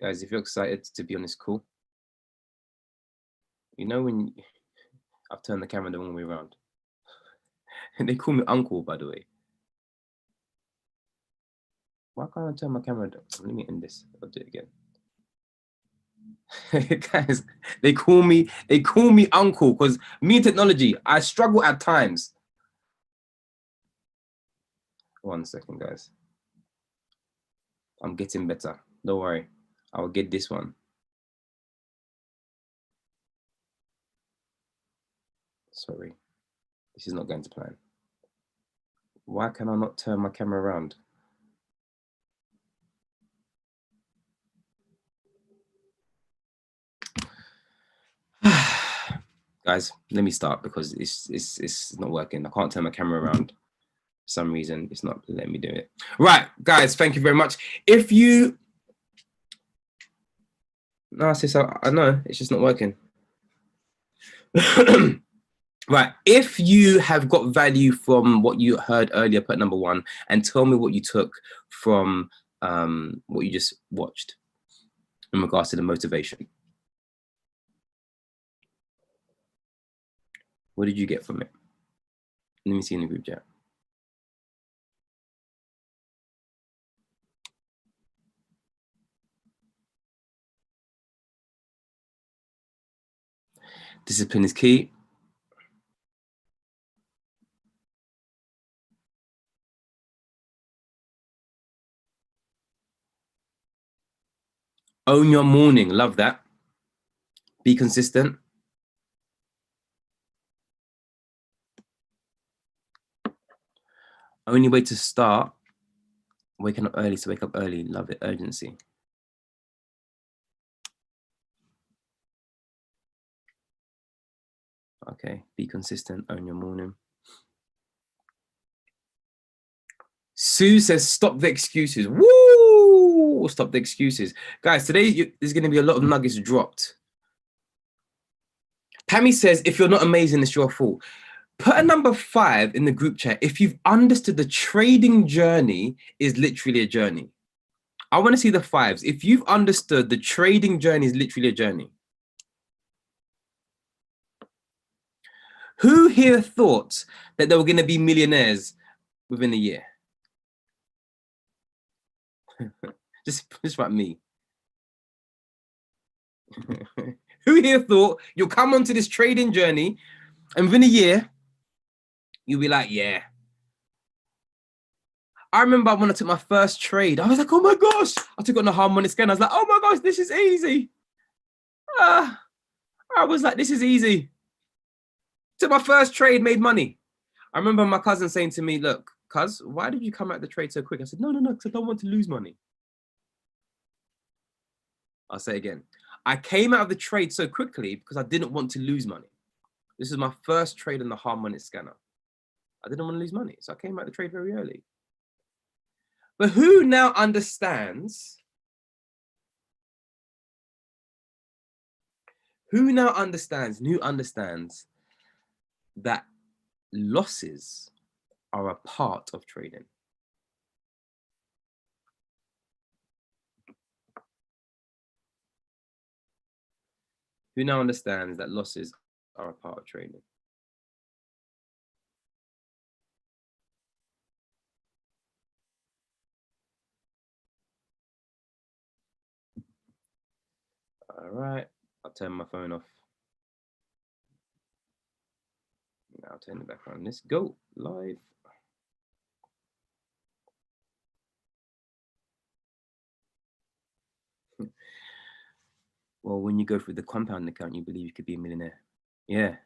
Guys, if you're excited to be on this call, you know when I've turned the camera the wrong way around. And they call me uncle, by the way. Why can't I turn my camera down? Let me end this. I'll do it again. Guys, they call me uncle because me and technology, I struggle at times. 1 second, guys. I'm getting better. Don't worry. I'll get this one. Sorry. This is not going to plan. Why can I not turn my camera around? Guys, let me start because it's not working. I can't turn my camera around. For some reason, it's not letting me do it. Right, guys, thank you very much. If you... No, sis, I know, it's just not working. Right, if you have got value from what you heard earlier, put number 1, and tell me what you took from what you just watched in regards to the motivation. What did you get from it? Let me see in the group chat. Discipline is key. Own your morning. Love that. Be consistent. Only way to start waking up early to wake up early. Love it. Urgency. Okay. Be consistent. Own your morning. Sue says, stop the excuses. Woo! Stop the excuses. Guys, today there's going to be a lot of nuggets dropped. Pammy says, if you're not amazing, it's your fault. Put a number 5 in the group chat if you've understood the trading journey is literally a journey. I want to see the 5s. If you've understood the trading journey is literally a journey. Who here thought that they were going to be millionaires within a year? just like me. Who here thought you'll come onto this trading journey and within a year, you'll be like, yeah. I remember when I took my first trade, I was like, oh my gosh. I took it on the harmonic scan. I was like, oh my gosh, this is easy. I was like, this is easy. Took my first trade, made money. I remember my cousin saying to me, look, cuz, why did you come out the trade so quick? I said, no, because I don't want to lose money. I'll say again. I came out of the trade so quickly because I didn't want to lose money. This is my first trade on the harmonic scanner. I didn't want to lose money, so I came out of the trade very early. But who now understands? Who understands that losses are a part of trading? Who now understands that losses are a part of trading? All right, I'll turn my phone off. Now I'll turn it back on. Let's go live. Well, when you go through the compound account, you believe you could be a millionaire. Yeah.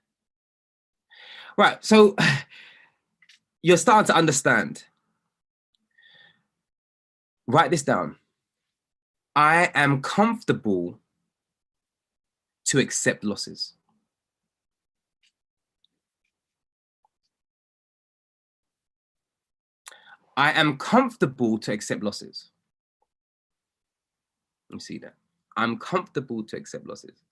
Right, so you're starting to understand. Write this down. I am comfortable to accept losses. I am comfortable to accept losses. You see that? I'm comfortable to accept losses.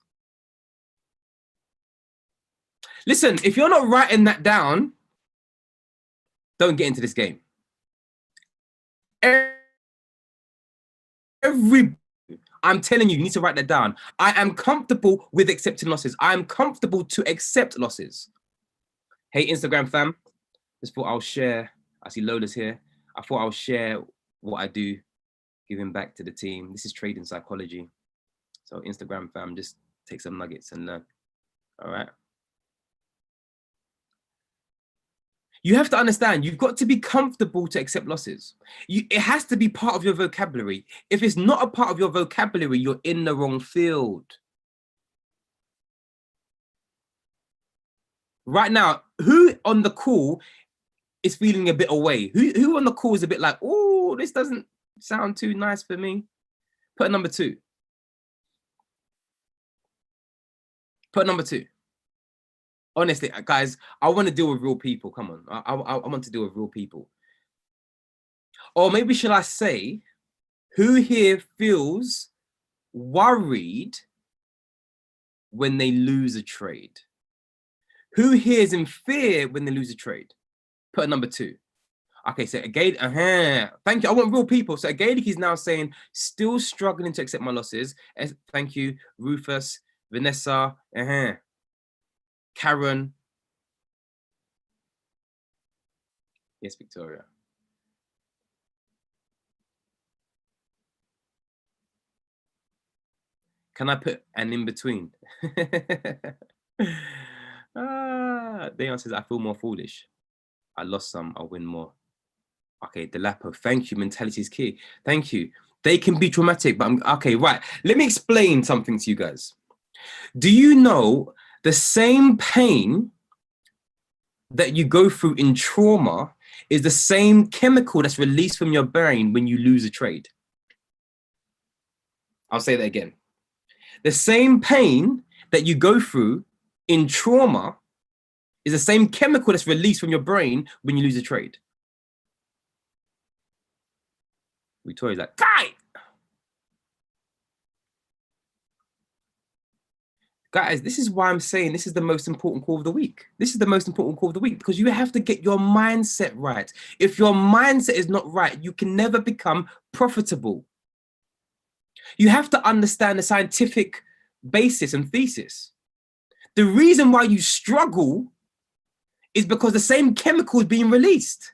Listen, if you're not writing that down, don't get into this game. I'm telling you, you need to write that down. I am comfortable with accepting losses. I am comfortable to accept losses. Hey, Instagram fam, just thought I'll share. I see Lola's here. I thought I'll share what I do, giving back to the team. This is trading psychology. So Instagram fam, just take some nuggets and learn. All right. You have to understand, you've got to be comfortable to accept losses. It has to be part of your vocabulary. If it's not a part of your vocabulary, you're in the wrong field. Right now, who on the call is feeling a bit away? Who on the call is a bit like, oh, this doesn't sound too nice for me? Put number 2. Put number 2. Honestly, guys, I want to deal with real people. Come on. I want to deal with real people. Or maybe should I say, who here feels worried when they lose a trade? Who here is in fear when they lose a trade? Put number 2. Okay, so again, thank you. I want real people. So again, he's now saying, still struggling to accept my losses. Thank you, Rufus, Vanessa, Karen. Yes, Victoria. Can I put an in between? Dayon says, I feel more foolish. I lost some, I'll win more. Okay, Delapo, thank you. Mentality is key. Thank you. They can be traumatic, but okay, right. Let me explain something to you guys. Do you know the same pain that you go through in trauma is the same chemical that's released from your brain when you lose a trade? I'll say that again. The same pain that you go through in trauma is the same chemical that's released from your brain when you lose a trade. Victoria's like, guy! Guys, this is why I'm saying this is the most important call of the week. This is the most important call of the week because you have to get your mindset right. If your mindset is not right, you can never become profitable. You have to understand the scientific basis and thesis. The reason why you struggle is because the same chemical is being released.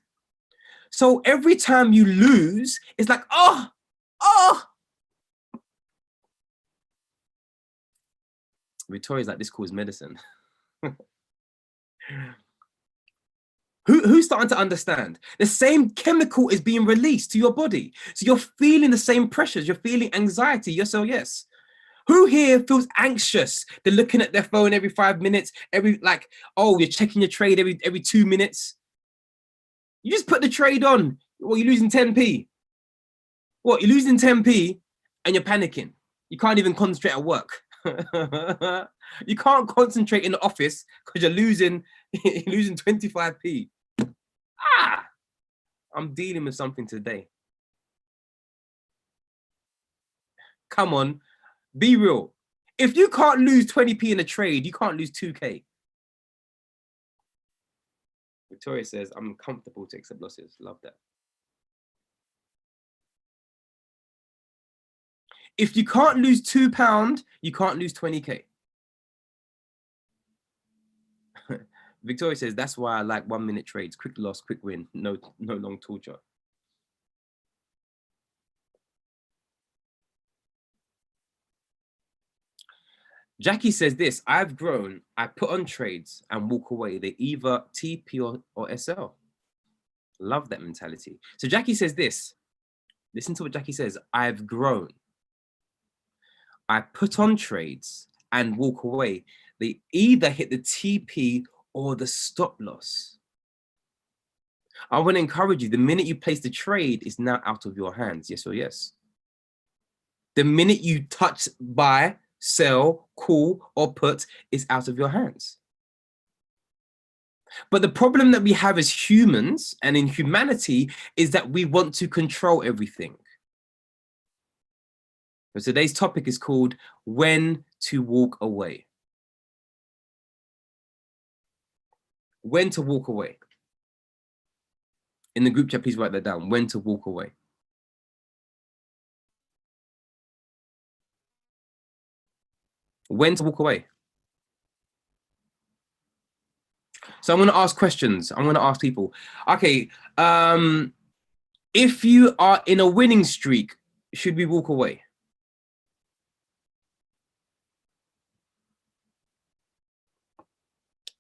So every time you lose, it's like, oh. Victoria's like, this calls medicine. Who's starting to understand? The same chemical is being released to your body. So you're feeling the same pressures. You're feeling anxiety. Yes or yes? Who here feels anxious? They're looking at their phone every 5 minutes, oh, you're checking your trade every 2 minutes. You just put the trade on. Well, you're losing 10p. What, you're losing 10p and you're panicking. You can't even concentrate at work. You can't concentrate in the office because you're losing 25p. I'm dealing with something today. Come on, be real. If you can't lose 20p in a trade, you can't lose 2k. Victoria says, I'm comfortable to accept losses. Love that. If you can't lose £2, you can't lose 20k. Victoria says, that's why I like 1 minute trades. Quick loss, quick win. No long torture. Jackie says this, I've grown, I put on trades and walk away. They either TP or SL. Love that mentality. So Jackie says this, listen to what Jackie says. I've grown. I put on trades and walk away. They either hit the TP or the stop loss. I want to encourage you, the minute you place the trade is now out of your hands. Yes or yes? The minute you touch buy, sell, call, or put is out of your hands. But the problem that we have as humans and in humanity is that we want to control everything. So today's topic is called when to walk away. When to walk away. In the group chat, please write that down. When to walk away. When to walk away. So I'm going to ask questions. I'm going to ask people. Okay, if you are in a winning streak, should we walk away?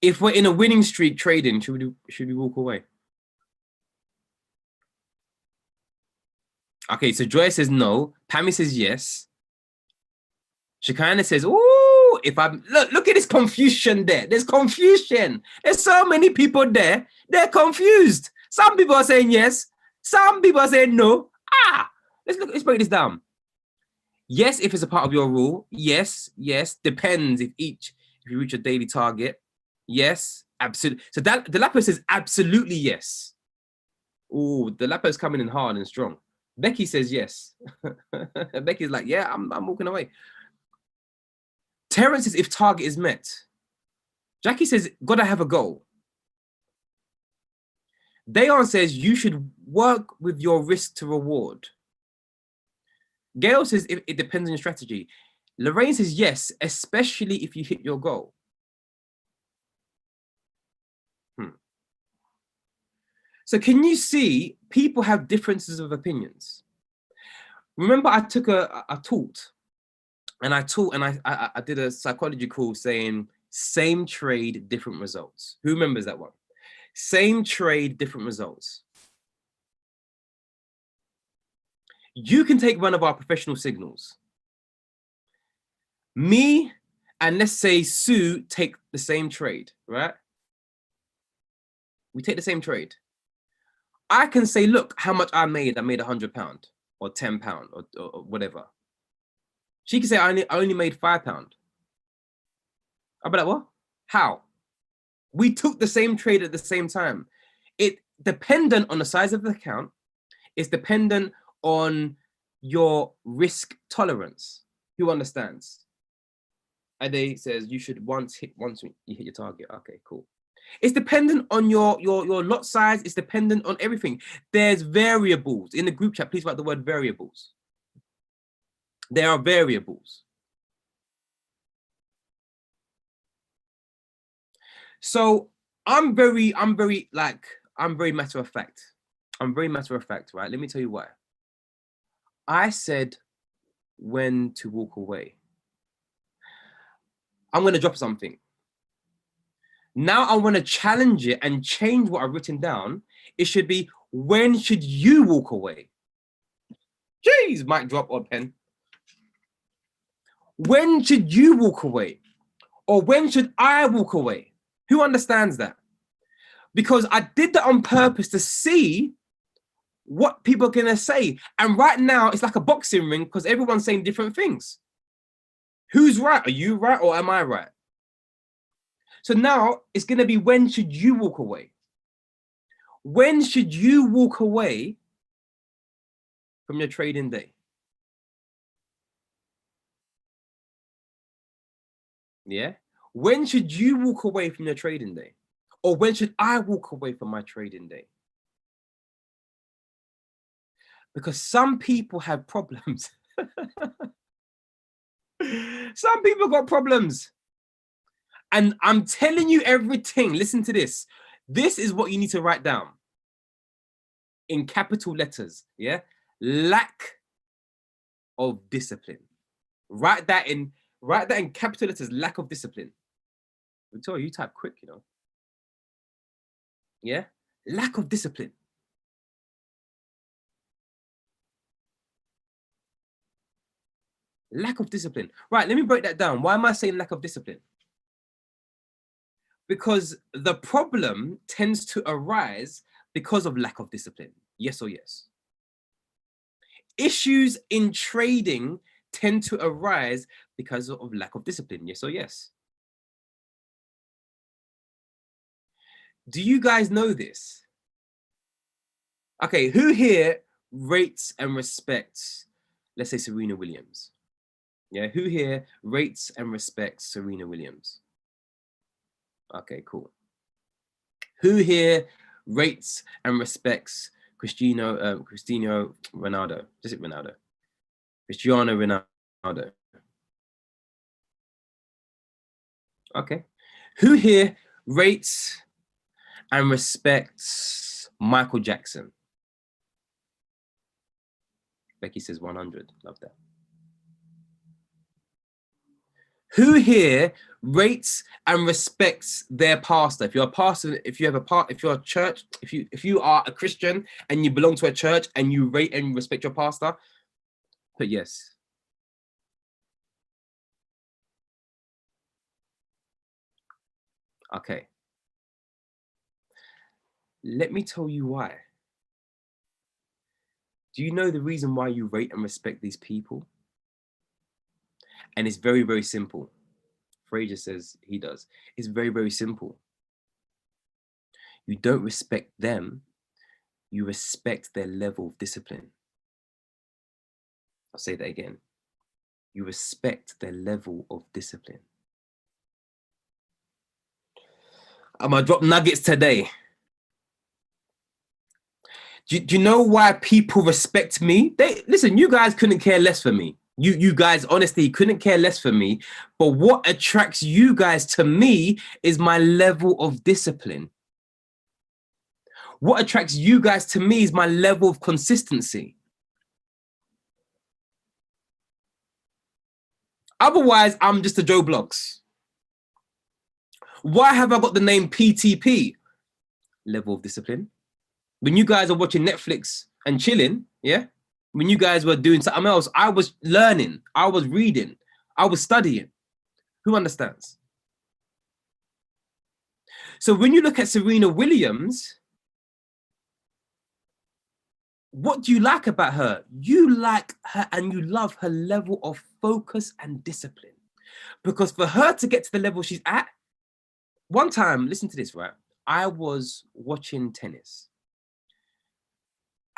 If we're in a winning streak trading, should we walk away? Okay, so Joy says no. Pammy says yes. Shekinah says, "Ooh, if I'm look at this confusion there. There's confusion. There's so many people there. They're confused. Some people are saying yes. Some people are saying no. Let's break this down. Yes, if it's a part of your rule. Yes. Depends if you reach a daily target. Yes, absolutely. So that the Lapo says absolutely yes. Oh, the Lapo's coming in hard and strong. Becky says yes. Becky's like, yeah, I'm walking away. Terrence says if target is met. Jackie says, gotta have a goal. Dayon says you should work with your risk to reward. Gail says it depends on your strategy. Lorraine says yes, especially if you hit your goal. So can you see people have differences of opinions? Remember, I taught and I did a psychology course saying same trade, different results. Who remembers that one? Same trade, different results. You can take one of our professional signals. Me and let's say Sue take the same trade, right? We take the same trade. I can say, look, how much I made £100 or £10 or whatever. She can say, I only made £5. I'll be like, what? How? We took the same trade at the same time. It dependent on the size of the account. It's dependent on your risk tolerance. Who understands? Ade says you should once you hit your target. Okay, cool. It's dependent on your lot size. It's dependent on everything. There's variables. In the group chat, please write the word variables. There are variables. So I'm very matter of fact. I'm very matter of fact, right? Let me tell you why. I said when to walk away. I'm going to drop something. Now I want to challenge it and change what I've written down. It should be, when should you walk away? Jeez, mic drop or pen. When should you walk away? Or when should I walk away? Who understands that? Because I did that on purpose to see what people are going to say. And right now, it's like a boxing ring because everyone's saying different things. Who's right? Are you right or am I right? So now it's going to be, when should you walk away? When should you walk away from your trading day? Yeah. When should you walk away from your trading day? Or when should I walk away from my trading day? Because some people have problems. Some people got problems. And I'm telling you everything. Listen to this. This is what you need to write down in capital letters. Yeah. Lack of discipline. Write that in capital letters. Lack of discipline. Victoria, you type quick, you know. Yeah. Lack of discipline. Lack of discipline. Right. Let me break that down. Why am I saying lack of discipline? Because the problem tends to arise because of lack of discipline. Yes or yes? Issues in trading tend to arise because of lack of discipline. Yes or yes? Do you guys know this? Okay, who here rates and respects, let's say, Serena Williams? Yeah, who here rates and respects Serena Williams? Okay, cool. Who here rates and respects Cristiano Ronaldo? Is it Ronaldo? Cristiano Ronaldo. Okay. Who here rates and respects Michael Jackson? Becky says 100. Love that. Who here rates and respects their pastor? If you're a pastor, if you're a church, if you are a Christian and you belong to a church and you rate and respect your pastor, put yes. Okay. Let me tell you why. Do you know the reason why you rate and respect these people? And it's very, very simple. Fraser says he does. It's very, very simple. You don't respect them, you respect their level of discipline. I'll say that again. You respect their level of discipline. I'm gonna drop nuggets today. Do you know why people respect me? Listen, you guys couldn't care less for me. You guys honestly couldn't care less for me. But what attracts you guys to me is my level of discipline. What attracts you guys to me is my level of consistency. Otherwise, I'm just a Joe Blogs. Why have I got the name PTP? Level of discipline. When you guys are watching Netflix and chilling, yeah? When you guys were doing something else, I was learning, I was reading, I was studying. Who understands? So when you look at Serena Williams, what do you like about her? You like her and you love her level of focus and discipline. Because for her to get to the level she's at, one time, listen to this, right? I was watching tennis.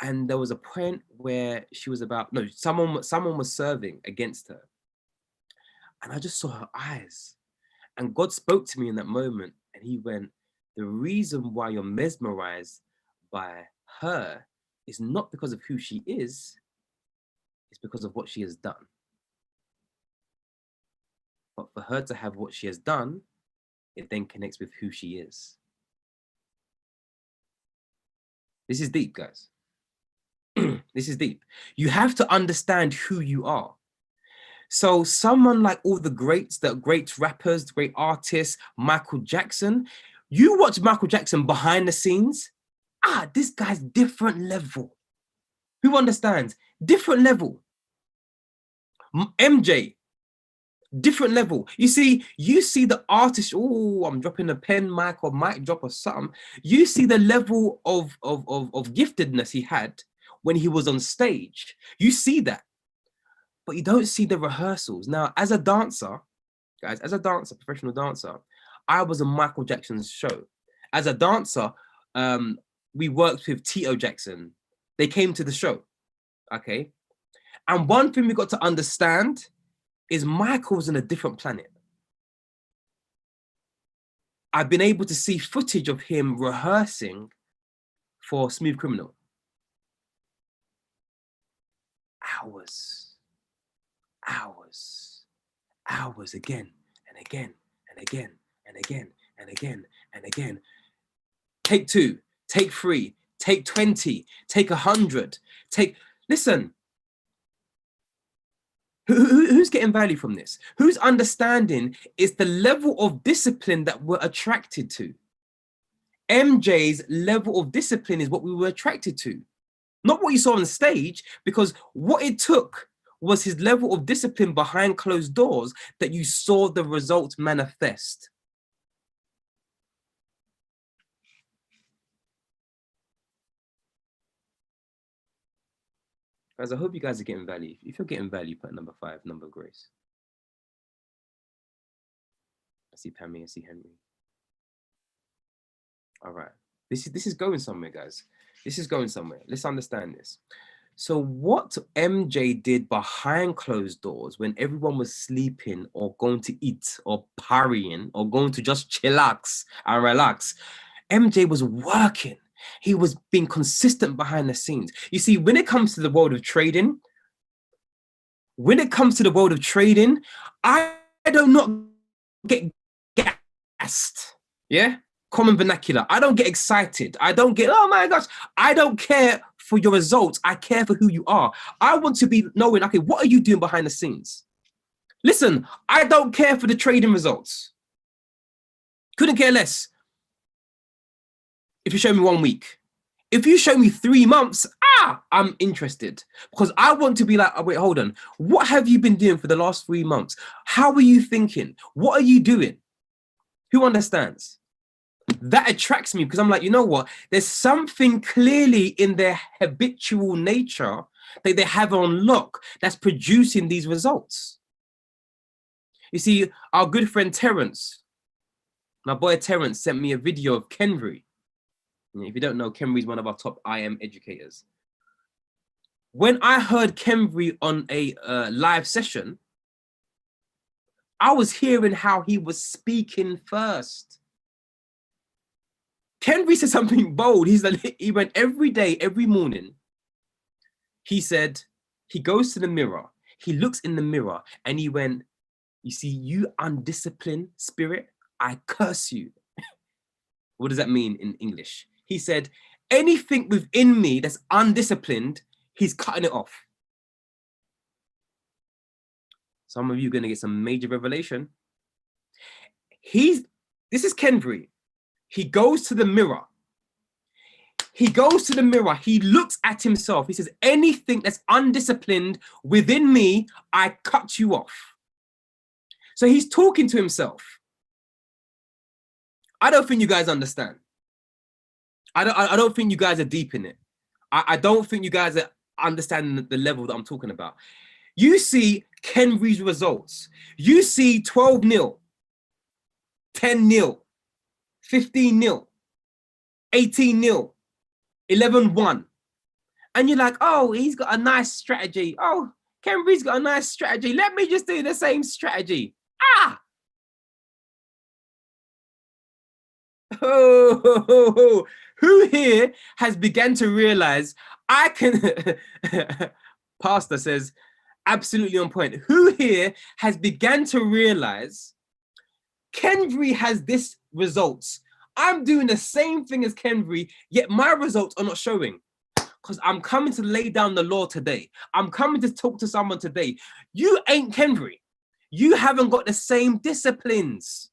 And there was a point where she was someone was serving against her. And I just saw her eyes. And God spoke to me in that moment. And he went, the reason why you're mesmerized by her is not because of who she is, it's because of what she has done. But for her to have what she has done, it then connects with who she is. This is deep, guys. This is deep. You have to understand who you are. So someone like all the greats, the great rappers, the great artists, Michael Jackson, you watch Michael Jackson behind the scenes, this guy's different level. Who understands? Different level. MJ, different level. You see the artist, I'm dropping a pen, mic or mic drop or something. You see the level of giftedness he had when he was on stage. You see that. But you don't see the rehearsals. Now, as a dancer, guys, professional dancer, I was on Michael Jackson's show. As a dancer, we worked with Tito Jackson. They came to the show, okay? And one thing we got to understand is Michael's on a different planet. I've been able to see footage of him rehearsing for Smooth Criminal. Hours again and again and again and again and again and again. Take 2, take 3, take 20, take 100, listen. Who's getting value from this? Who's understanding is the level of discipline that we're attracted to. MJ's level of discipline is what we were attracted to. Not what you saw on the stage, because what it took was his level of discipline behind closed doors that you saw the results manifest. Guys, I hope you guys are getting value. If you're getting value, put number 5, number of grace. I see Pammy, I see Henry. All right. This is going somewhere, guys. This is going somewhere. Let's understand this. So what MJ did behind closed doors when everyone was sleeping or going to eat or partying or going to just chillax and relax, MJ was working. He was being consistent behind the scenes. You see, when it comes to the world of trading, I do not get gassed. Yeah? Common vernacular. I don't get excited. I don't get, oh my gosh. I don't care for your results. I care for who you are. I want to be knowing, okay, what are you doing behind the scenes? Listen, I don't care for the trading results. Couldn't care less. If you show me 1 week, if you show me 3 months, I'm interested, because I want to be like, oh, wait, hold on. What have you been doing for the last 3 months? How are you thinking? What are you doing? Who understands? That attracts me, because I'm like, you know what? There's something clearly in their habitual nature that they have on lock that's producing these results. You see, our good friend Terence, my boy Terence, sent me a video of Kenry. If you don't know, Kenry is one of our top IM educators. When I heard Kenry on a live session, I was hearing how he was speaking first. Kenry said something bold. He went every day, every morning. He said, he goes to the mirror, he looks in the mirror, and he went, you see, you undisciplined spirit, I curse you. What does that mean in English? He said, anything within me that's undisciplined, he's cutting it off. Some of you are going to get some major revelation. This is Kenry. He goes to the mirror. He goes to the mirror. He looks at himself. He says, anything that's undisciplined within me, I cut you off. So he's talking to himself. I don't think you guys understand. I don't think you guys are deep in it. I don't think you guys are understanding the level that I'm talking about. You see Kenry's results. You see 12-0, 10-0, 15-0, 18-0, 11-1. And you're like, oh, he's got a nice strategy. Oh, Kenry's got a nice strategy. Let me just do the same strategy. Oh, who here has begun to realize I can, Pastor says, absolutely on point. Who here has begun to realize Kenry has this results? I'm doing the same thing as Kenry, yet my results are not showing. Because I'm coming to lay down the law today. I'm coming to talk to someone today. You ain't Kenry. You haven't got the same disciplines.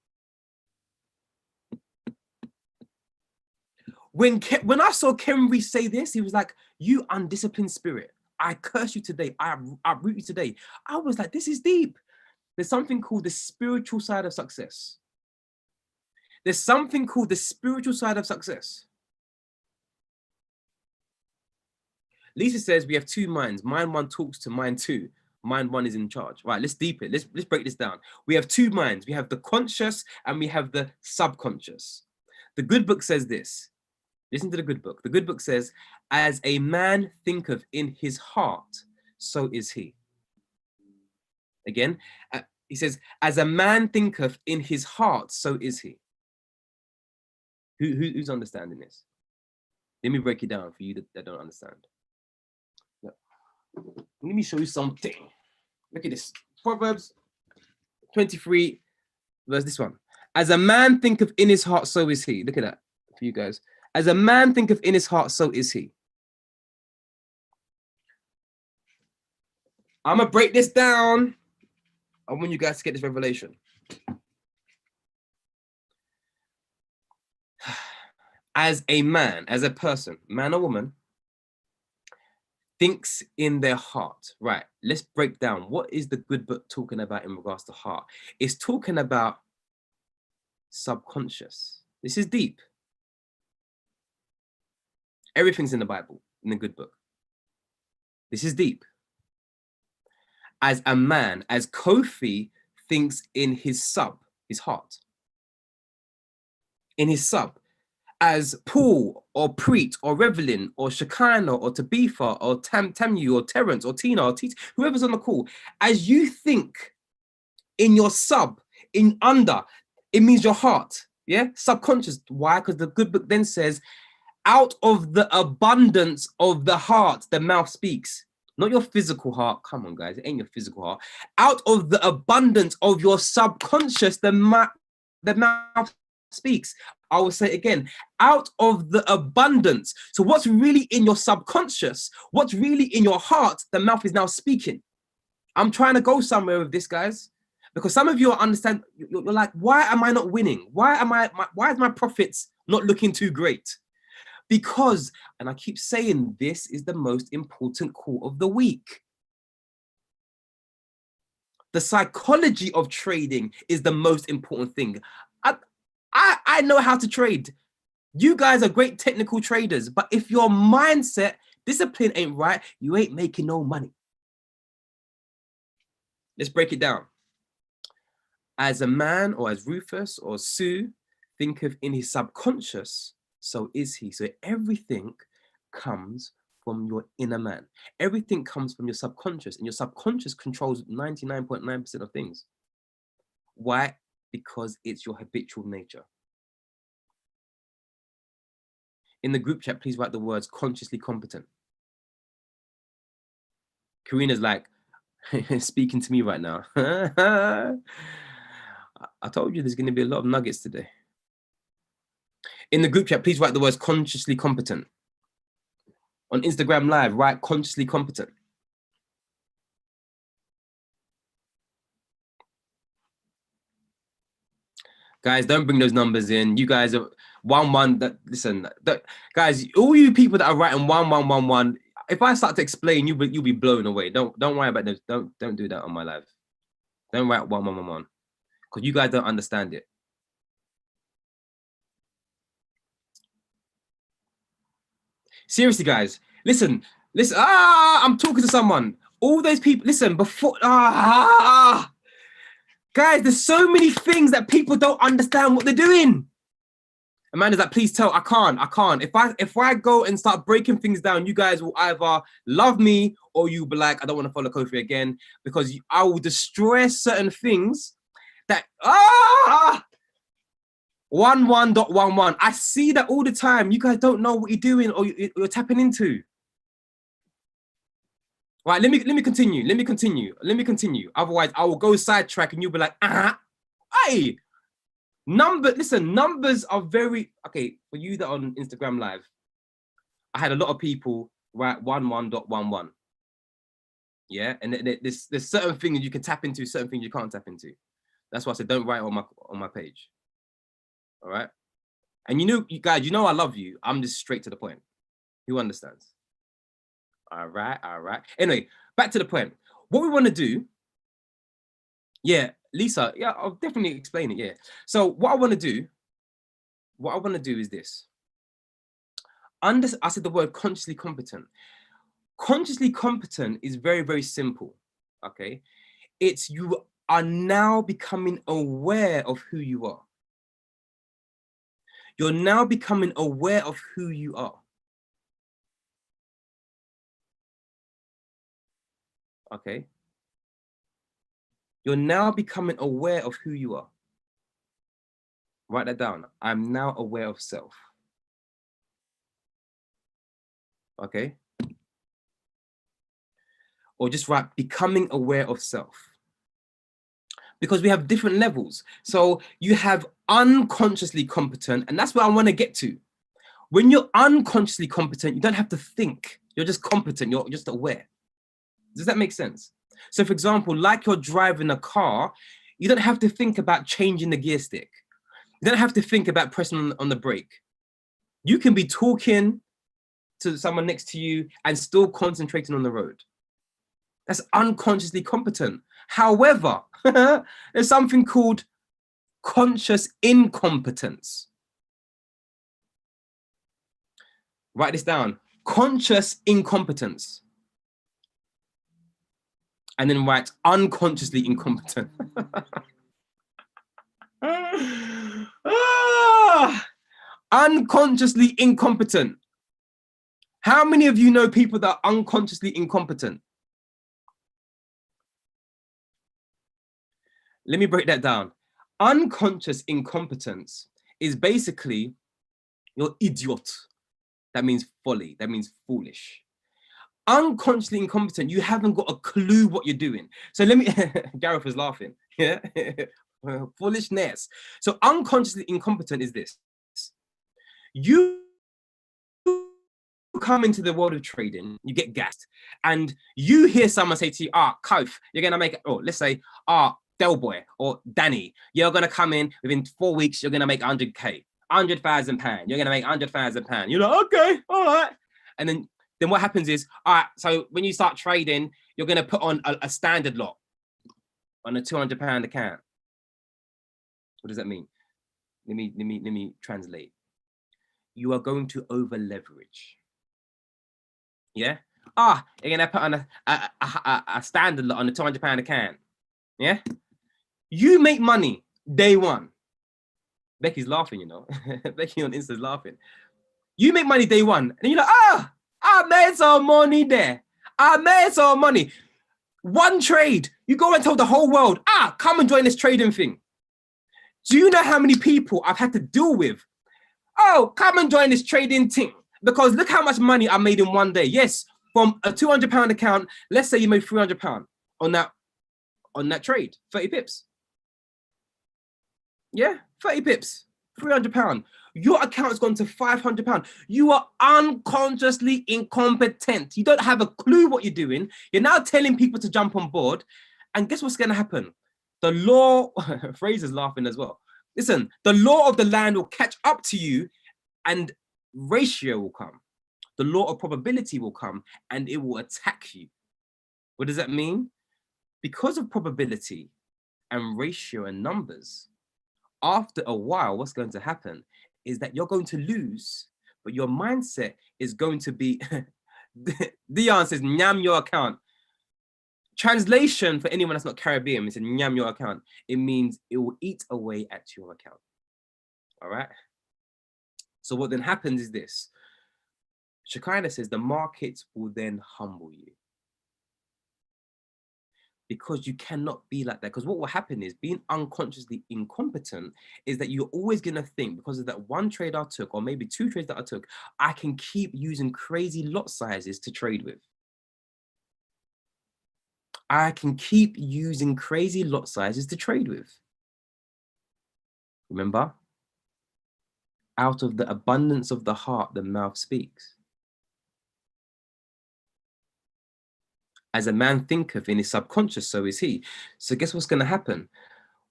When I saw Kenry say this, he was like, you undisciplined spirit, I curse you today. I root you today. I was like, this is deep. There's something called the spiritual side of success. There's something called the spiritual side of success. Lisa says we have two minds. Mind one talks to mind two. Mind one is in charge. Right, let's deep it. Let's break this down. We have two minds. We have the conscious and we have the subconscious. The good book says this. Listen to the good book. The good book says, as a man thinketh in his heart, so is he. Again, he says, as a man thinketh in his heart, so is he. Who's understanding this? Let me break it down for you that don't understand. Look. Let me show you something. Look at this. Proverbs 23, verse this one. As a man thinketh in his heart, so is he. Look at that for you guys. As a man thinketh in his heart, so is he. I'm going to break this down. I want you guys to get this revelation. As a man, as a person, man or woman, thinks in their heart. Right, let's break down. What is the good book talking about in regards to heart? It's talking about subconscious. This is deep. Everything's in the Bible, in the good book. This is deep. As a man, as Kofi thinks in his heart. In his sub. As Paul or Preet or Revelin or Shekinah or Tabitha or Tamu or Terence or Tina or Tita, whoever's on the call, as you think in your sub, in under, it means your heart. Yeah, subconscious. Why? Because the good book then says, out of the abundance of the heart, the mouth speaks. Not your physical heart. Come on, guys. It ain't your physical heart. Out of the abundance of your subconscious, the mouth speaks. I will say it again, out of the abundance. So what's really in your subconscious, what's really in your heart, the mouth is now speaking. I'm trying to go somewhere with this, guys, because some of you understand, you're like, why am I not winning? Why is my profits not looking too great? Because, and I keep saying, this is the most important call of the week. The psychology of trading is the most important thing. I know how to trade. You guys are great technical traders, but if your mindset, discipline ain't right, you ain't making no money. Let's break it down. As a man, or as Rufus or Sue think of in his subconscious, so is he. So everything comes from your inner man. Everything comes from your subconscious, and your subconscious controls 99.9% of things. Why? Because it's your habitual nature. In the group chat, please write the words consciously competent. Karina's like, speaking to me right now. I told you there's going to be a lot of nuggets today. In the group chat, please write the words consciously competent. On Instagram Live, write consciously competent. Guys, don't bring those numbers in. You guys are 1-1. Listen, guys, all you people that are writing 1-1-1-1, if I start to explain, you'll be blown away. Don't worry about this. Don't do that on my live. Don't write 1-1-1-1, because you guys don't understand it. Seriously, guys, listen. I'm talking to someone. All those people, listen, before, guys, there's so many things that people don't understand what they're doing. Amanda's like, please tell, I can't. If I go and start breaking things down, you guys will either love me or you'll be like, I don't want to follow Kofi again, because I will destroy certain things that, 1-1.11. I see that all the time. You guys don't know what you're doing or you're tapping into. Right, let me continue. Otherwise, I will go sidetrack and you'll be like, hey, numbers are very, okay, for you that are on Instagram Live, I had a lot of people write 1-1.11. Yeah, and there's certain things you can tap into, certain things you can't tap into. That's why I said don't write on my page. All right, and you guys, I love you. I'm just straight to the point. Who understands? All right. Anyway, back to the point. What we want to do, yeah, Lisa, yeah, I'll definitely explain it. Yeah. So what I want to do is this. I said the word consciously competent. Consciously competent is very, very simple. Okay, it's you are now becoming aware of who you are. You're now becoming aware of who you are. Okay. You're now becoming aware of who you are. Write that down. I'm now aware of self. Okay. Or just write becoming aware of self. Because we have different levels. So you have unconsciously competent, and that's where I want to get to. When you're unconsciously competent, you don't have to think. You're just competent. You're just aware. Does that make sense? So for example, like you're driving a car, you don't have to think about changing the gear stick. You don't have to think about pressing on the brake. You can be talking to someone next to you and still concentrating on the road. That's unconsciously competent. However, there's something called conscious incompetence. Write this down. Conscious incompetence. And then write unconsciously incompetent. Unconsciously incompetent. How many of you know people that are unconsciously incompetent? Let me break that down. Unconscious incompetence is basically you're idiot. That means folly. That means foolish. Unconsciously incompetent, you haven't got a clue what you're doing. So let me, Gareth was laughing. Yeah. Foolishness. So unconsciously incompetent is this. You come into the world of trading, you get gassed, and you hear someone say to you, Kof, you're going to make it, let's say, Del Boy or Danny, you're going to come in within 4 weeks, you're going to make 100K, £100,000. You're going to make £100,000. You're like, okay, all right. And then what happens is, all right, so when you start trading, you're going to put on a standard lot on a £200 account. What does that mean? Let me translate. You are going to over leverage. Yeah. You're gonna put on a standard lot on a £200 account. Yeah. You make money day one. Becky's laughing, you know. Becky on Insta's laughing. You make money day one, and you're like, I made some money there. I made some money. One trade, you go and tell the whole world, come and join this trading thing. Do you know how many people I've had to deal with? Come and join this trading thing. Because look how much money I made in one day. Yes, from a £200 account, let's say you made £300 on that trade, 30 pips. Yeah, 30 pips, £300. Your account's gone to £500. You are unconsciously incompetent. You don't have a clue what you're doing. You're now telling people to jump on board. And guess what's going to happen? The law, Fraser's laughing as well. Listen, the law of the land will catch up to you and ratio will come. The law of probability will come and it will attack you. What does that mean? Because of probability and ratio and numbers, after a while, what's going to happen is that you're going to lose, but your mindset is going to be, Dion says, nyam your account. Translation for anyone that's not Caribbean, it's a nyam your account. It means it will eat away at your account. All right. So what then happens is this. Shekinah says the markets will then humble you. Because you cannot be like that. Because what will happen is being unconsciously incompetent is that you're always going to think, because of that one trade I took, or maybe two trades that I took, I can keep using crazy lot sizes to trade with. I can keep using crazy lot sizes to trade with. Remember? Out of the abundance of the heart, the mouth speaks. As a man thinketh in his subconscious, so is he. So guess what's going to happen?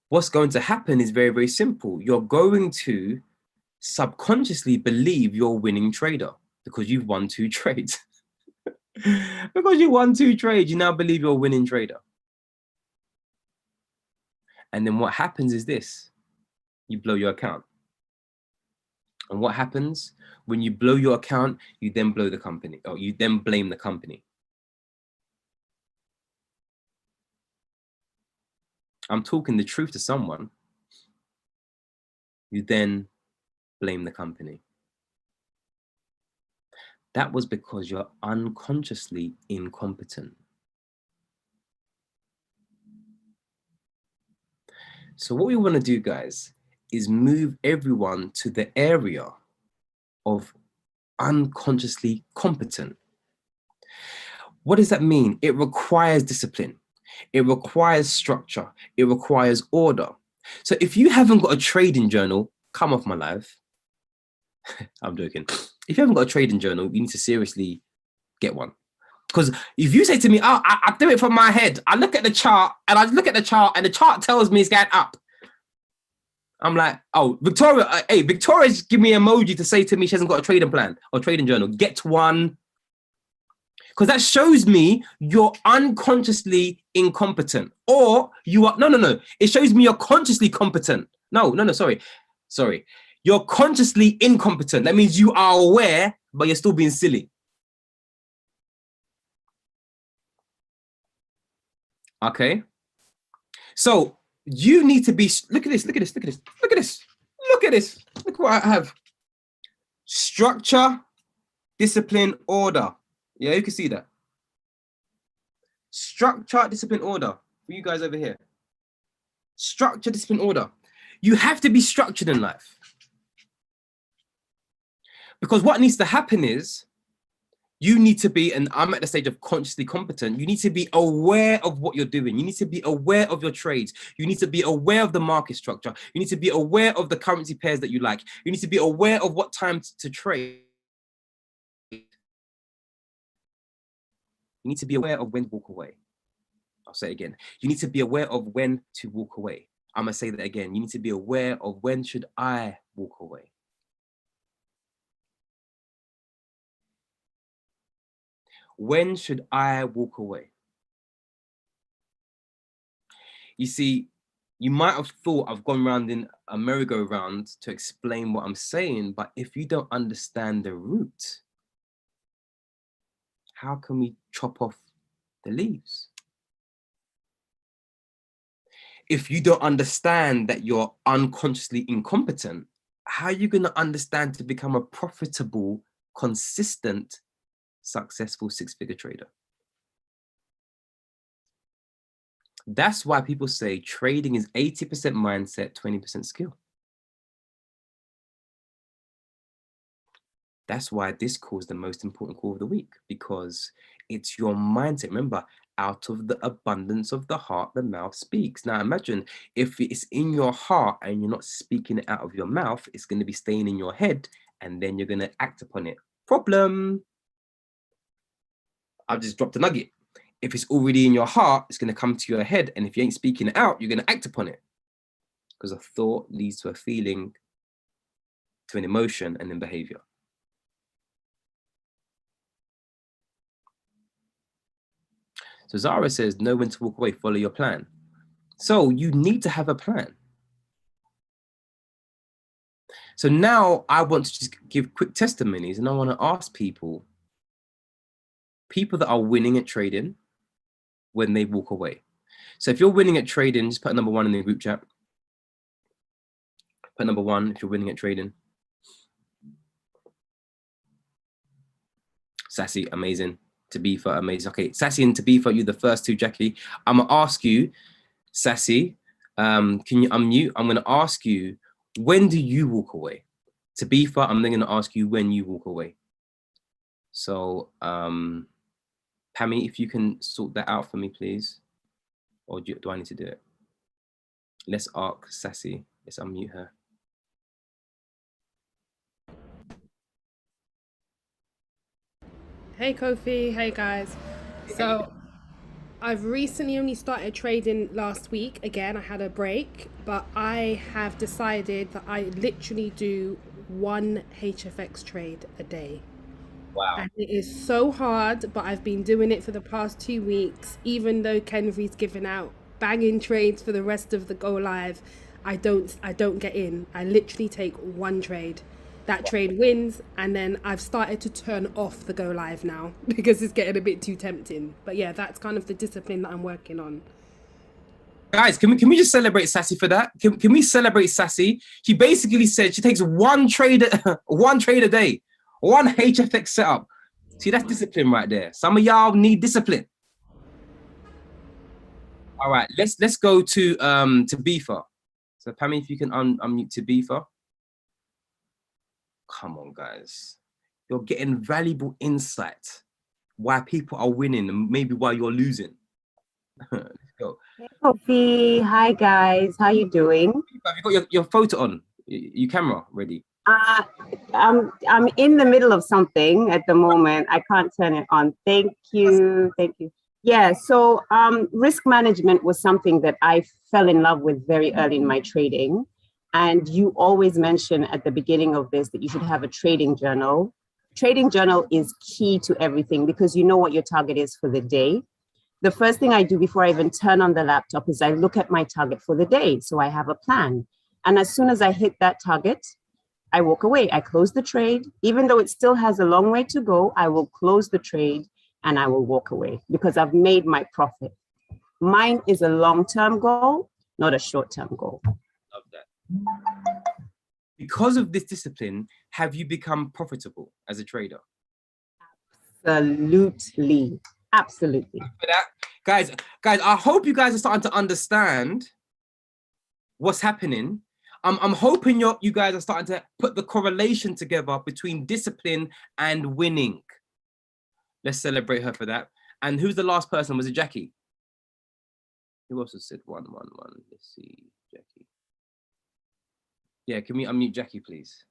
What's going to happen is very, very simple. You're going to subconsciously believe you're a winning trader because you've won 2 trades. Because you won 2 trades, you now believe you're a winning trader. And then what happens is this. You blow your account. And what happens when you blow your account, you then blow the company, or you then blame the company. I'm talking the truth to someone. You then blame the company. That was because you're unconsciously incompetent. So what we want to do, guys, is move everyone to the area of unconsciously competent. What does that mean? It requires discipline. It requires structure. It requires order. So if you haven't got a trading journal, come off my live. I'm joking. If you haven't got a trading journal, you need to seriously get one. Because if you say to me, I do it from my head, I look at the chart and the chart tells me it's going up. I'm like, Victoria, Victoria's give me an emoji to say to me she hasn't got a trading plan or trading journal. Get one. Because that shows me you're unconsciously incompetent, or you are, no. It shows me you're consciously competent. No, sorry. You're consciously incompetent. That means you are aware, but you're still being silly. Okay. So you need to be, look at this. Look what I have. Structure, discipline, order. Yeah, you can see that. Structure, discipline, order. For you guys over here. Structure, discipline, order. You have to be structured in life. Because what needs to happen is You need to be, and I'm at the stage of consciously competent, you need to be aware of what you're doing. You need to be aware of your trades. You need to be aware of the market structure. You need to be aware of the currency pairs that you like. You need to be aware of what time to trade. You need to be aware of when to walk away. I'll say it again. You need to be aware of when to walk away. I'm going to say that again. You need to be aware of when should I walk away. When should I walk away? You see, you might have thought I've gone round in a merry-go-round to explain what I'm saying, but if you don't understand the root, how can we chop off the leaves? If you don't understand that you're unconsciously incompetent, how are you going to understand to become a profitable, consistent, successful six-figure trader? That's why people say trading is 80% mindset, 20% skill. That's why this call is the most important call of the week, because it's your mindset. Remember, out of the abundance of the heart, the mouth speaks. Now imagine if it's in your heart and you're not speaking it out of your mouth, it's going to be staying in your head and then you're going to act upon it. Problem. I've just dropped a nugget. If it's already in your heart, it's going to come to your head. And if you ain't speaking it out, you're going to act upon it. Because a thought leads to a feeling, to an emotion, and then behavior. So Zara says, know when to walk away, follow your plan. So you need to have a plan. So now I want to just give quick testimonies, and I want to ask people that are winning at trading, when they walk away. So if you're winning at trading, just put number 1 in the group chat. Put number 1 if you're winning at trading. Sassy, amazing. Tabifa, amazing. Okay, Sassy and Tabifa, you're the first two, Jackie. I'm gonna ask you, Sassy, can you unmute? I'm gonna ask you, when do you walk away? Tabifa, I'm then gonna ask you when you walk away. So, Pammy, if you can sort that out for me, please. Or do I need to do it? Let's ask Sassy. Let's unmute her. Hey Kofi, hey guys. So I've recently only started trading last week. Again, I had a break, but I have decided that I literally do one HFX trade a day. Wow. And it is so hard, but I've been doing it for the past 2 weeks. Even though Kenry's given out banging trades for the rest of the go live, I don't get in. I literally take one trade. That trade wins, and then I've started to turn off the go live now because it's getting a bit too tempting. But yeah, that's kind of the discipline that I'm working on. Guys, can we just celebrate Sassy for that? Can we celebrate Sassy? She basically said she takes one trade a day, one HFX setup. See, that's discipline right there. Some of y'all need discipline. All right, let's go to Tabifa. So Pammy, if you can unmute Tabifa. Come on, guys. You're getting valuable insight why people are winning and maybe why you're losing. Let's go. Hey, Kofi. Hi, guys. How you doing? Have you got your photo on? Your camera ready? I'm in the middle of something at the moment. I can't turn it on. Thank you. Thank you. Yeah, so risk management was something that I fell in love with very early in my trading. And you always mention at the beginning of this that you should have a trading journal. Trading journal is key to everything because you know what your target is for the day. The first thing I do before I even turn on the laptop is I look at my target for the day. So I have a plan. And as soon as I hit that target, I walk away. I close the trade. Even though it still has a long way to go, I will close the trade and I will walk away because I've made my profit. Mine is a long-term goal, not a short-term goal. Love that. Because of this discipline, have you become profitable as a trader? Absolutely. Absolutely. For that, guys, I hope you guys are starting to understand what's happening. I'm hoping you guys are starting to put the correlation together between discipline and winning. Let's celebrate her for that. And who's the last person? Was it Jackie? Who else has said 111? Let's see, Jackie. Yeah, can we unmute Jackie, please?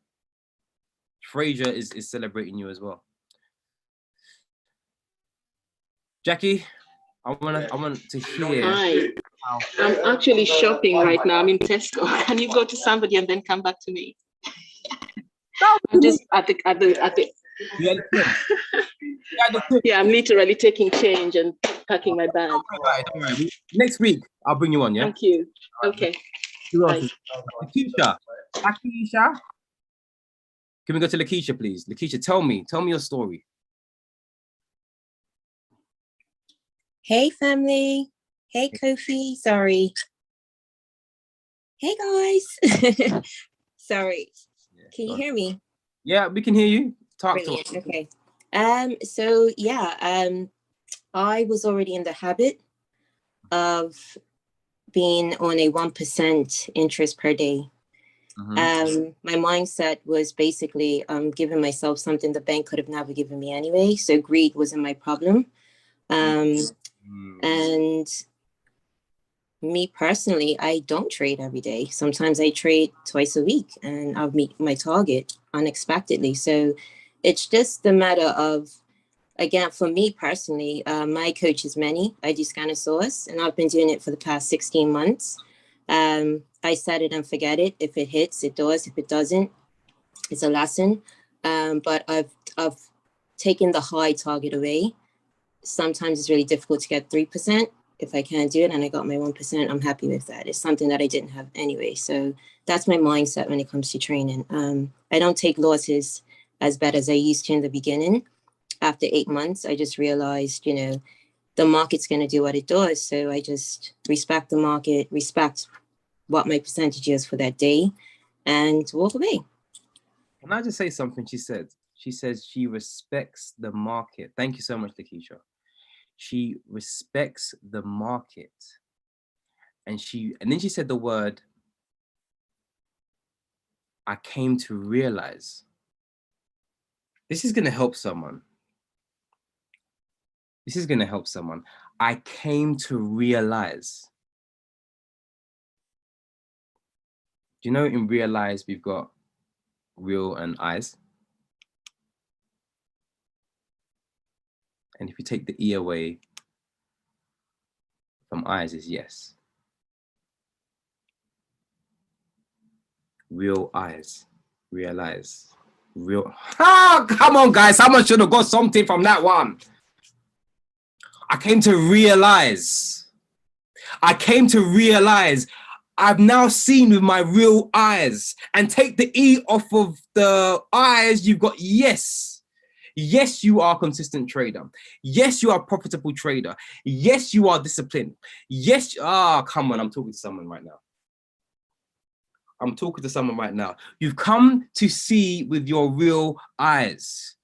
Fraser is celebrating you as well. Jackie, I want to hear. Hi, I'm actually shopping right now. I'm in Tesco. Can you go to somebody and then come back to me? I'm just at the. Yeah, I'm literally taking change and packing my bag. Don't worry. Next week, I'll bring you on, yeah? Thank you. Okay. Who else? Lakeisha. Can we go to Lakeisha, please? Lakeisha, tell me your story. Hey, family. Hey, Kofi. Sorry. Hey, guys. Sorry. Can you hear me? Yeah, we can hear you. Talk Brilliant. to us. Okay. So yeah, I was already in the habit of being on a 1% interest per day. My mindset was basically giving myself something the bank could have never given me anyway. So greed wasn't my problem. And me personally, I don't trade every day. Sometimes I trade twice a week and I'll meet my target unexpectedly. So it's just a matter of, again, for me personally, my coach is Manny. I do Scanosaurus, and I've been doing it for the past 16 months. I set it and forget it. If it hits, it does. If it doesn't, it's a lesson. But I've taken the high target away. Sometimes it's really difficult to get 3%. If I can't do it and I got my 1%, I'm happy with that. It's something that I didn't have anyway. So that's my mindset when it comes to training. I don't take losses as bad as I used to in the beginning. After 8 months, I just realized, the market's going to do what it does. So I just respect the market, respect what my percentage is for that day, and walk away. Can I just say something she said? She says she respects the market. Thank you so much, Lakeisha. She respects the market. And then she said the word, I came to realize. This is going to help someone. This is going to help someone. I came to realize. Do you know in realize we've got real and eyes? And if you take the E away from eyes is yes. Real eyes, realize, real. Ah, come on, guys. Someone should have got something from that one. I came to realize. I've now seen with my real eyes. And take the E off of the eyes, you've got yes. Yes, you are a consistent trader. Yes, you are a profitable trader. Yes, you are disciplined. Yes, come on, I'm talking to someone right now. You've come to see with your real eyes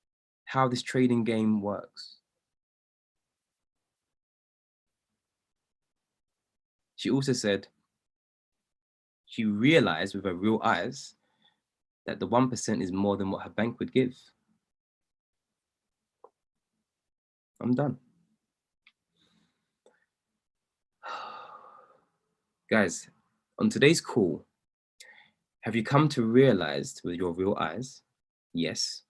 how this trading game works. She also said she realized with her real eyes that the 1% is more than what her bank would give. I'm done. Guys, on today's call, have you come to realize with your real eyes? Yes.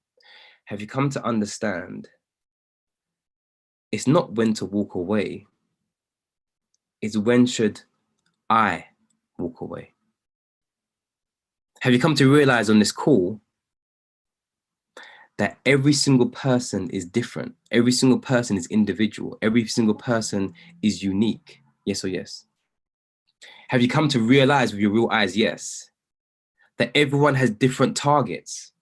Have you come to understand it's not when to walk away, it's when should I walk away? Have you come to realize on this call that every single person is different? Every single person is individual. Every single person is unique. Yes or yes? Have you come to realize with your real eyes? Yes. That everyone has different targets.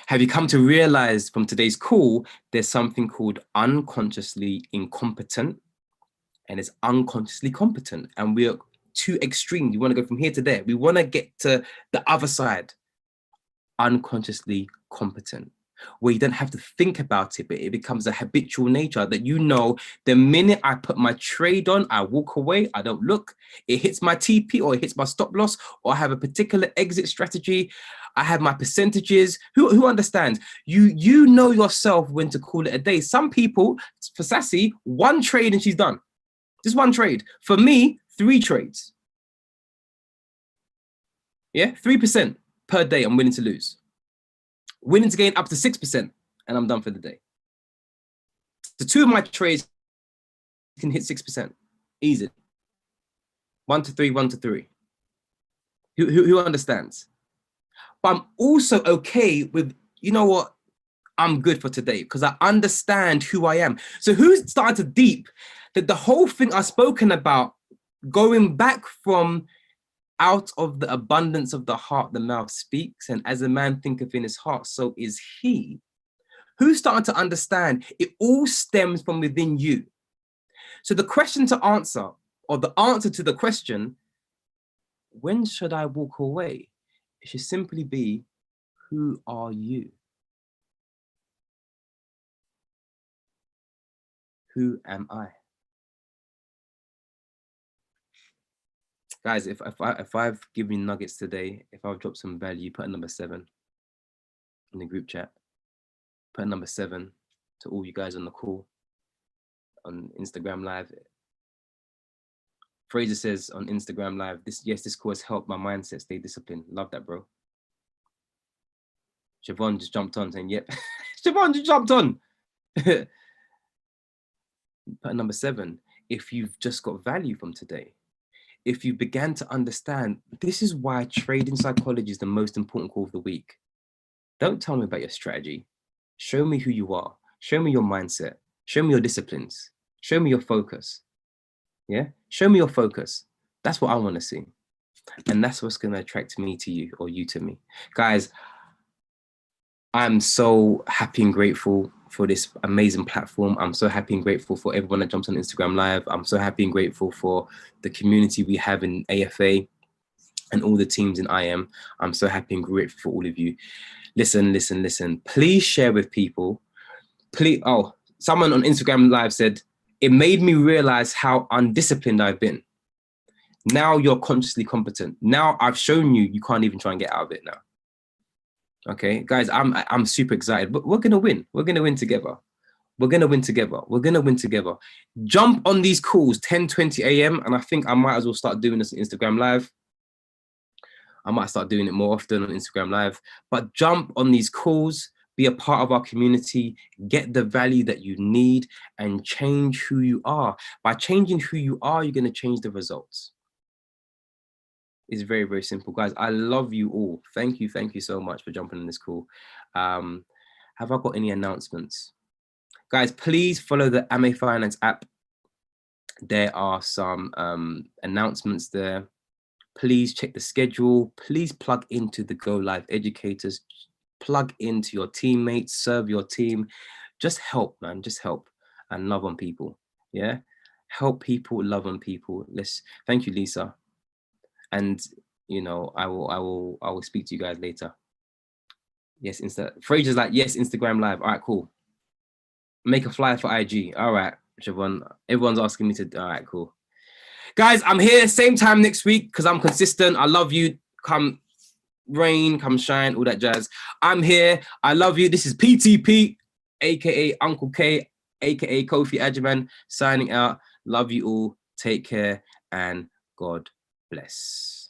Have you come to realize from today's call, there's something called unconsciously incompetent and it's unconsciously competent. And we're too extreme. We want to go from here to there. We want to get to the other side. Unconsciously competent, where you don't have to think about it, but it becomes a habitual nature that the minute I put my trade on, I walk away, I don't look, it hits my TP or it hits my stop loss, or I have a particular exit strategy, I have my percentages. Who understands? You know yourself when to call it a day. Some people, for Sassy, 1 trade and she's done. Just 1 trade. For me, 3 trades. Yeah, 3% per day I'm willing to lose. Willing to gain up to 6% and I'm done for the day. So 2 of my trades can hit 6%. Easy. 1 to 3, 1 to 3. Who understands? But I'm also okay with, you know what? I'm good for today because I understand who I am. So who's started to deep that the whole thing I've spoken about, going back from out of the abundance of the heart, the mouth speaks, and as a man thinketh in his heart, so is he. Who's starting to understand it all stems from within you. So the question to answer, or the answer to the question, when should I walk away? It should simply be, who are you? Who am I? Guys, if I've given you nuggets today, if I've dropped some value, put a number 7 in the group chat. Put a number 7 to all you guys on the call, on Instagram Live. Fraser says on Instagram Live, this course helped my mindset stay disciplined. Love that, bro. Siobhan just jumped on saying, yep. Siobhan just jumped on. Put a number 7, if you've just got value from today, if you began to understand, this is why trading psychology is the most important call of the week. Don't tell me about your strategy. Show me who you are. Show me your mindset. Show me your disciplines. Show me your focus. Yeah? Show me your focus. That's what I want to see. And that's what's going to attract me to you, or you to me. Guys, I'm so happy and grateful for this amazing platform. I'm so happy and grateful for everyone that jumps on Instagram Live. I'm so happy and grateful for the community we have in AFA and all the teams in IM. I'm so happy and grateful for all of you. Listen. Please share with people. Please. Oh, someone on Instagram Live said, it made me realize how undisciplined I've been. Now you're consciously competent. Now I've shown you, you can't even try and get out of it now. Okay, guys, I'm super excited, but we're gonna win. We're gonna win together. We're gonna win together. We're gonna win together. Jump on these calls 10:20 a.m. and I think I might as well start doing this on Instagram Live. I might start doing it more often on Instagram Live. But jump on these calls, be a part of our community, get the value that you need, and change who you are. By changing who you are, you're gonna change the results. It's very, very simple. Guys, I love you all. Thank you so much for jumping in this call. Have I got any announcements? Guys, please follow the AME Finance app. There are some announcements there. Please check the schedule. Please plug into the Go Live educators. Plug into your teammates, serve your team. Just help, man, just help and love on people, yeah? Help people, love on people. Thank you, Lisa. And you know, I will speak to you guys later. Yes, Fraser's like, yes, Instagram Live. All right, cool. Make a flyer for IG. All right, Siobhan. Everyone's asking me to. All right, cool. Guys, I'm here same time next week because I'm consistent. I love you. Come rain, come shine, all that jazz. I'm here. I love you. This is PTP, aka Uncle K, aka Kofi Ajiman, signing out. Love you all. Take care and God bless.